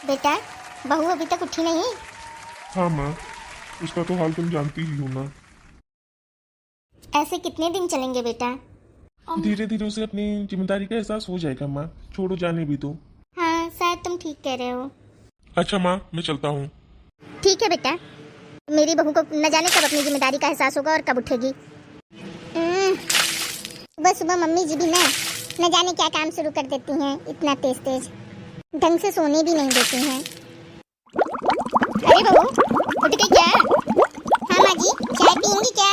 बेटा, बहू अभी तक उठी नहीं? हाँ माँ, उसका तो हाल तुम जानती ही हो ना। ऐसे कितने दिन चलेंगे बेटा? धीरे धीरे उसे अपनी जिम्मेदारी का एहसास हो जाएगा माँ, छोड़ो जाने भी तो। हाँ, शायद तुम ठीक कह रहे हो। अच्छा माँ, मैं चलता हूँ। ठीक है बेटा, मेरी बहू को न जाने कब अपनी जिम्मेदारी का एहसास होगा और कब उठेगी। सुबह सुबह मम्मी जी भी न जाने क्या काम शुरू कर देती हैं, इतना तेज तेज, ढंग से सोने भी नहीं देती हैं। अरे बहू, उठ गई क्या? हाँ माँ जी, चाय पियेंगी क्या?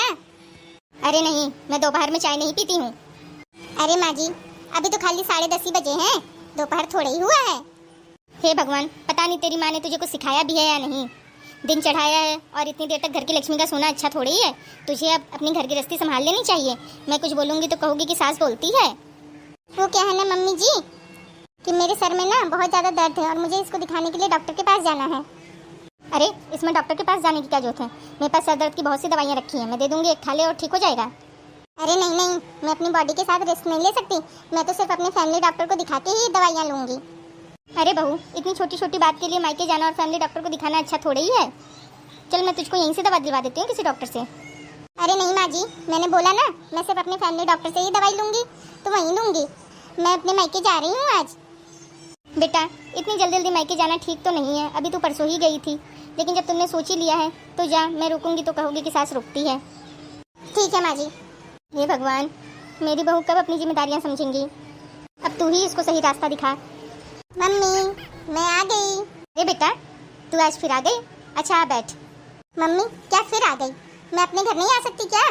अरे नहीं, मैं दोपहर में चाय नहीं पीती हूँ। अरे माँ जी, अभी तो खाली 10:30 ही बजे हैं, दोपहर थोड़ा ही हुआ है। हे भगवान, पता नहीं तेरी माँ ने तुझे कुछ सिखाया भी है या नहीं। दिन चढ़ाया है और इतनी देर तक घर की लक्ष्मी का सोना अच्छा थोड़ी है। तुझे अब अपनी घर की गृहस्थी संभाल लेनी चाहिए। मैं कुछ बोलूँगी तो कहोगी कि सास बोलती है। वो क्या है ना मम्मी जी, कि मेरे सर में ना बहुत ज़्यादा दर्द है और मुझे इसको दिखाने के लिए डॉक्टर के पास जाना है। अरे, इसमें डॉक्टर के पास जाने की क्या जरूरत है? मेरे पास सर दर्द की बहुत सी दवाइयाँ रखी हैं, मैं दे दूँगी, एक खा ले और ठीक हो जाएगा। अरे नहीं नहीं, मैं अपनी बॉडी के साथ रिस्क नहीं ले सकती। मैं तो सिर्फ अपने फैमिली डॉक्टर को दिखा के ही दवाइयाँ लूँगी। अरे बहू, इतनी छोटी छोटी बात के लिए मायके जाना और फैमिली डॉक्टर को दिखाना अच्छा थोड़ा ही है। चल, मैं तुझको यहीं से दवा दिलवा देती हूँ किसी डॉक्टर से। अरे नहीं माँ जी, मैंने बोला ना, मैं सिर्फ अपने फैमिली डॉक्टर से ही दवाई लूँगी, तो वहीं लूँगी। मैं अपने मायके जा रही हूँ आज। बेटा, इतनी जल्दी जल्दी मायके जाना ठीक तो नहीं है। अभी तो परसों ही गई थी, लेकिन जब तुमने सोच ही लिया है तो जा। मैं रुकूंगी तो कहोगी कि सास रुकती है। ठीक है माँ जी। हे भगवान, मेरी बहू कब अपनी जिम्मेदारियाँ समझेंगी? अब तू ही इसको सही रास्ता दिखा। मम्मी, मैं आ गई। अरे बेटा, तू आज फिर आ गई? अच्छा, आ बैठ। मम्मी, क्या फिर आ गई? मैं अपने घर नहीं आ सकती क्या?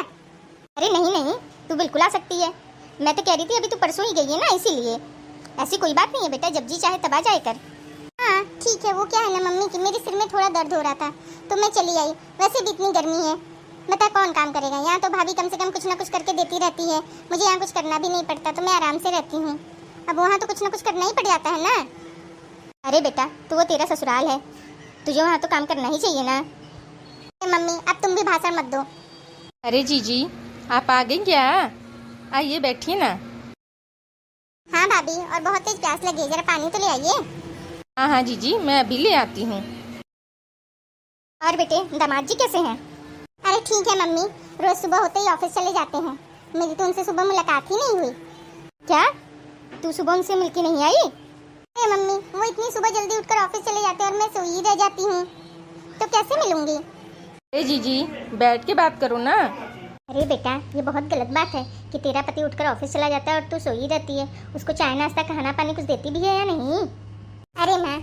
अरे नहीं नहीं, तू बिल्कुल आ सकती है। मैं तो कह रही थी अभी तू परसों ही गई है ना, इसीलिए। ऐसी कोई बात नहीं है बेटा, जब जी चाहे तब आ जाए कर। हाँ ठीक है, वो क्या है ना मम्मी कि मेरे सिर में थोड़ा दर्द हो रहा था तो मैं चली आई। वैसे भी इतनी गर्मी है, बता कौन काम करेगा? यहाँ तो भाभी कम से कम कुछ ना कुछ करके देती रहती है। मुझे यहाँ कुछ करना भी नहीं पड़ता, तो मैं आराम से रहती हूँ। अब वहाँ तो कुछ ना कुछ करना ही पड़ जाता है ना। अरे बेटा, तो वो तेरा ससुराल है, तुझे वहाँ तो काम करना ही चाहिए ना। मम्मी, अब तुम भी भाषण मत दो। अरे जीजी, आप आ गई क्या? आइए बैठिए ना। हाँ भाभी, और बहुत तेज प्यास लगी है, जरा पानी तो ले आइए। हाँ हाँ जीजी, मैं अभी ले आती हूँ। और बेटे, दामाद जी कैसे हैं? अरे ठीक है मम्मी, रोज सुबह होते ही ऑफिस चले जाते हैं। मेरी तो उनसे सुबह मुलाकात ही नहीं हुई। क्या? तू सुबह उनसे मिलके नहीं आई? अरे मम्मी, वो इतनी सुबह जल्दी उठकर ऑफिस चले जाते हैं और मैं सोई रह जाती हूँ, तो कैसे मिलूंगी? अरे जीजी, बैठ के बात करो ना। अरे बेटा, ये बहुत गलत बात है कि तेरा पति उठकर ऑफिस चला जाता है और तू सोई रहती है। उसको चाय नाश्ता खाना पानी कुछ देती भी है या नहीं? अरे माँ,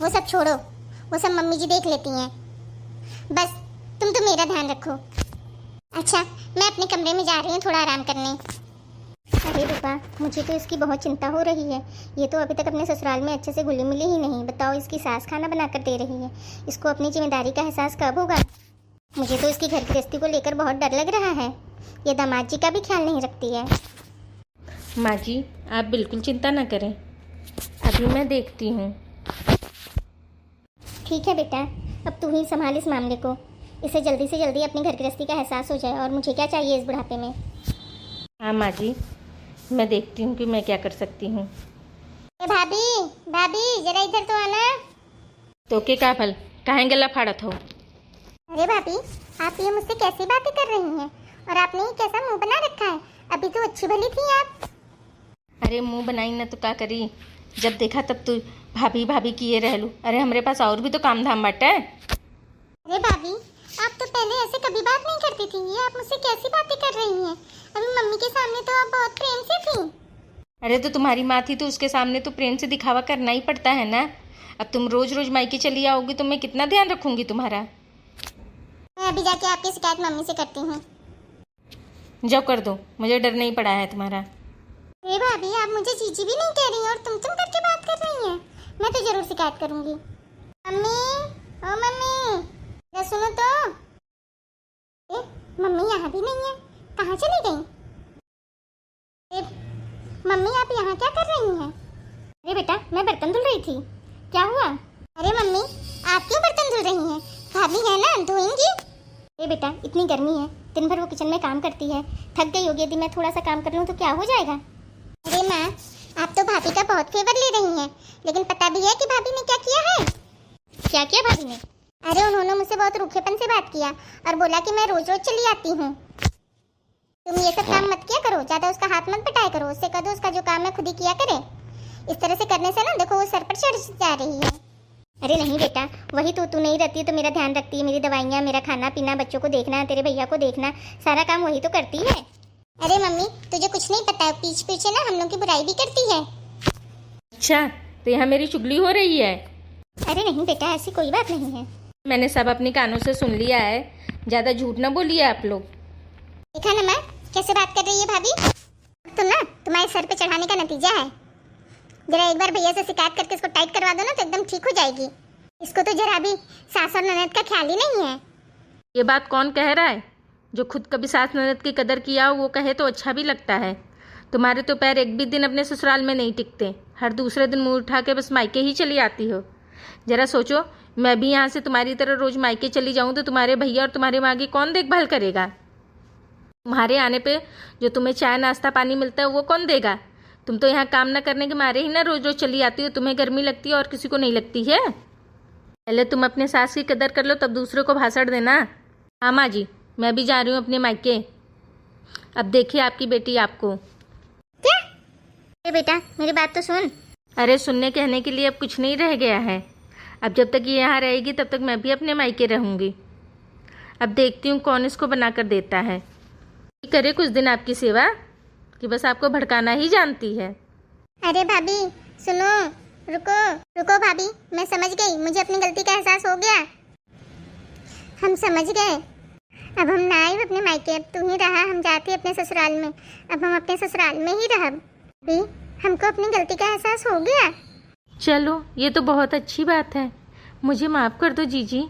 वो सब छोड़ो, वो सब मम्मी जी देख लेती हैं। बस तुम तो मेरा ध्यान रखो। अच्छा, मैं अपने कमरे में जा रही हूँ थोड़ा आराम करने। अरे रूपा, मुझे तो इसकी बहुत चिंता हो रही है। ये तो अभी तक अपने ससुराल में अच्छे से घुली मिली ही नहीं। बताओ, इसकी सास खाना बनाकर दे रही है, इसको अपनी जिम्मेदारी का एहसास कब होगा? मुझे तो इसकी घर गृहस्थी को लेकर बहुत डर लग रहा है। ये दामाद जी का भी ख्याल नहीं रखती है। माँ जी, आप बिल्कुल चिंता न करें, अभी मैं देखती हूँ। ठीक है बेटा, अब तू ही संभाल इस मामले को। इसे जल्दी से जल्दी अपनी घर गृहस्थी का एहसास हो जाए। और मुझे क्या चाहिए इस बुढ़ापे में? हाँ माँ जी, मैं देखती हूँ कि मैं क्या कर सकती हूँ। भाभी, भाभी जरा इधर तो आना। तो के का फल काहे गला फाड़त हो? अरे भाभी, आप ये मुझसे कैसी बातें कर रही हैं? और आपने ये कैसा मुंह बना रखा है? अभी तो अच्छी भली थी आप। अरे मुंह बनाई ना तो क्या करी, जब देखा तब तो भाभी भाभी किए रह लू। अरे हमारे पास और भी तो काम धाम बाटे। अरे भाभी, आप तो पहले ऐसे कभी बात नहीं करती थी। ये आप मुझसे कैसी बातें कर रही हैं? अभी मम्मी के सामने तो आप बहुत प्रेम से थी। अरे तो तुम्हारी माँ थी तो उसके सामने तो प्रेम से दिखावा करना ही पड़ता है ना। अब तुम रोज रोज मायके चली आओगी तो मैं कितना ध्यान रखूंगी तुम्हारा। मैं अभी जाके आपकी शिकायत मम्मी से करती हूँ। जाओ कर दो, मुझे डर नहीं पड़ा है तुम्हारा। अरे भाभी, आप मुझे चीची भी नहीं कह रही हैं और तुम करके बात कर रही हैं। मैं तो जरूर शिकायत करूंगी। मम्मी, ओ मम्मी, जरा सुनो तो। ए, मम्मी यहाँ भी नहीं है, कहाँ चली गई? ए, मम्मी आप यहाँ क्या कर रही हैं? अरे बेटा, मैं बर्तन धुल रही थी। क्या हुआ? अरे मम्मी, आप क्यों बर्तन धुल रही हैं? भाभी है ना, धोएंगी। अरे बेटा, इतनी गर्मी है, दिन भर वो किचन में काम करती है, थक गई होगी। यदि मैं थोड़ा सा काम कर लूँ तो क्या हो जाएगा? अरे माँ, आप तो भाभी का बहुत फेवर ले रही हैं, लेकिन पता भी है कि भाभी ने क्या किया है? क्या किया भाभी ने? अरे उन्होंने मुझसे बहुत रूखेपन से बात किया और बोला कि मैं रोज रोज चली आती हूँ। तुम ये सब काम मत किया करो, ज्यादा उसका हाथ मत बटाया करो, उससे कह दो उसका जो काम है खुद ही किया करे। इस तरह से करने से ना देखो वो सर पर चढ़ जा रही है। अरे नहीं बेटा, वही तू नहीं रहती तो मेरा ध्यान रखती है, मेरी दवाइयाँ, मेरा खाना पीना, बच्चों को देखना, तेरे भैया को देखना, सारा काम वही तो करती है। अरे मम्मी तुझे कुछ नहीं पता है, पीछे पीछे ना हम लोग की बुराई भी करती है। अच्छा, तो यहाँ मेरी चुगली हो रही है? अरे नहीं बेटा, ऐसी कोई बात नहीं है। मैंने सब अपने कानों से सुन लिया है, ज़्यादा झूठ ना बोलिए आप लोग। देखा ना माँ कैसे बात कर रही है भाभी। तुम ना तुम्हारे सर पे चढ़ाने का नतीजा है। जरा एक बार भैया से शिकायत करके इसको टाइट करवा दो ना तो एकदम ठीक हो जाएगी। इसको तो जरा भी सास और ननद का ख्याल ही नहीं है। ये बात कौन कह रहा है? जो खुद कभी सास ननद की कदर किया हो वो कहे तो अच्छा भी लगता है। तुम्हारे तो पैर एक भी दिन अपने ससुराल में नहीं टिकते, हर दूसरे दिन मुंह उठा के बस मायके ही चली आती हो। जरा सोचो, मैं भी यहाँ से तुम्हारी तरह रोज मायके चली जाऊँ तो तुम्हारे भैया और तुम्हारे माँ की कौन देखभाल करेगा? तुम्हारे आने पे जो तुम्हें चाय नाश्ता पानी मिलता है वो कौन देगा? तुम तो यहाँ काम ना करने के मारे ही ना रोज रोज चली आती हो। तुम्हें गर्मी लगती है और किसी को नहीं लगती है? पहले तुम अपने सास की कदर कर लो तब दूसरे को भाषण देना। हाँ माँ जी, मैं भी जा रही हूँ अपने मायके। अब देखिए आपकी बेटी आपको। क्या? अरे बेटा मेरी बात तो सुन। अरे सुनने कहने के लिए अब कुछ नहीं रह गया है। अब जब तक ये यहाँ रहेगी तब तक मैं भी अपने मायके रहूँगी। अब देखती हूँ कौन इसको बना कर देता है। करे कुछ दिन आपकी सेवा कि बस आपको भड़काना ही जानती है। अरे भाभी सुनो, रुको रुको भाभी, मैं समझ गई, मुझे अपनी गलती का एहसास हो गया। हम समझ गए, अब हम ना आए अपने मायके, अब तू ही रहा, हम जाते अपने ससुराल में, अब हम अपने ससुराल में ही रह। भाभी हमको अपनी गलती का एहसास हो गया। चलो ये तो बहुत अच्छी बात है। मुझे माफ़ कर दो जीजी,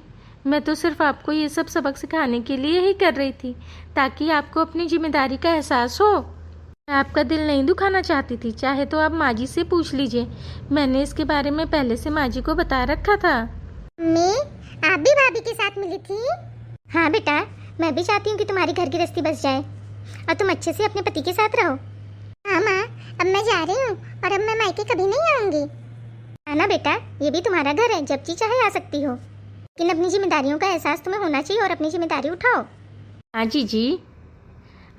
मैं तो सिर्फ आपको ये सब सबक सिखाने के लिए ही कर रही थी ताकि आपको अपनी जिम्मेदारी का एहसास हो। मैं आपका दिल नहीं दुखाना चाहती थी, चाहे तो आप माँ जी से पूछ लीजिए, मैंने इसके बारे में पहले से माँ जी को बता रखा था। मैं आप भी भाभी के साथ मिली थी? हाँ बेटा, मैं भी चाहती हूँ कि तुम्हारी घर गृहस्थी बस जाए और तुम अच्छे से अपने पति के साथ रहो। हाँ माँ, अब मैं जा रही हूँ और अब मैं मायके कभी नहीं आऊँगी। हाँ ना बेटा, ये भी तुम्हारा घर है, जब जी चाहे आ सकती हो, लेकिन अपनी जिम्मेदारियों का एहसास तुम्हें होना चाहिए और अपनी जिम्मेदारी उठाओ। हाँ जी,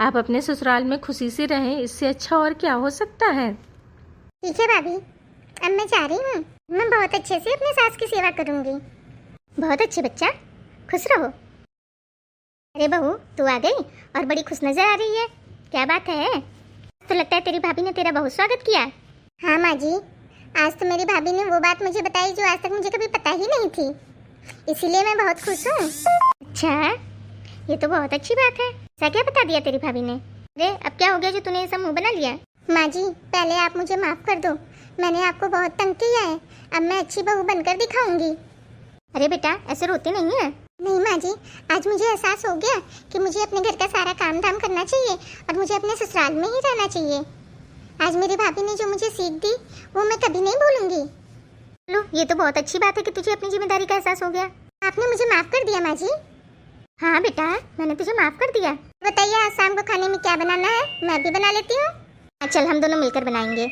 आप अपने ससुराल में खुशी से रहें, इससे अच्छा और क्या हो सकता है। ठीक है भाभी, अब मैं जा रही हूँ, मैं बहुत अच्छे से अपने सास की सेवा करूँगी। बहुत अच्छे बच्चा, खुश रहो। अरे बहू तू आ गई और बड़ी खुश नजर आ रही है, क्या बात है? तो लगता है तेरी भाभी ने तेरा बहुत स्वागत किया। हाँ माँ जी, आज तो मेरी भाभी ने वो बात मुझे बताई जो आज तक मुझे कभी पता ही नहीं थी, इसीलिए मैं बहुत खुश हूँ। अच्छा, ये तो बहुत अच्छी बात है। ऐसा क्या बता दिया तेरी भाभी ने? अरे अब क्या हो गया जो तूने ये सब मुंह बना लिया? माँ जी पहले आप मुझे माफ कर दो, मैंने आपको बहुत तंग किया है, अब मैं अच्छी बहू बनकर दिखाऊंगी। अरे बेटा ऐसे रोते नहीं है। नहीं माँ जी, आज मुझे एहसास हो गया कि मुझे अपने घर का सारा काम धाम करना चाहिए और मुझे अपने ससुराल में ही रहना चाहिए। आज मेरी भाभी ने जो मुझे सीख दी वो मैं कभी नहीं भूलूंगी। लो ये तो बहुत अच्छी बात है कि तुझे अपनी जिम्मेदारी का एहसास हो गया। आपने मुझे माफ कर दिया माँ जी? हाँ बेटा, मैंने तुझे माफ कर दिया। बताइए आज शाम को खाने में क्या बनाना है, मैं भी बना लेती हूँ। चल हम दोनों मिलकर बनाएंगे।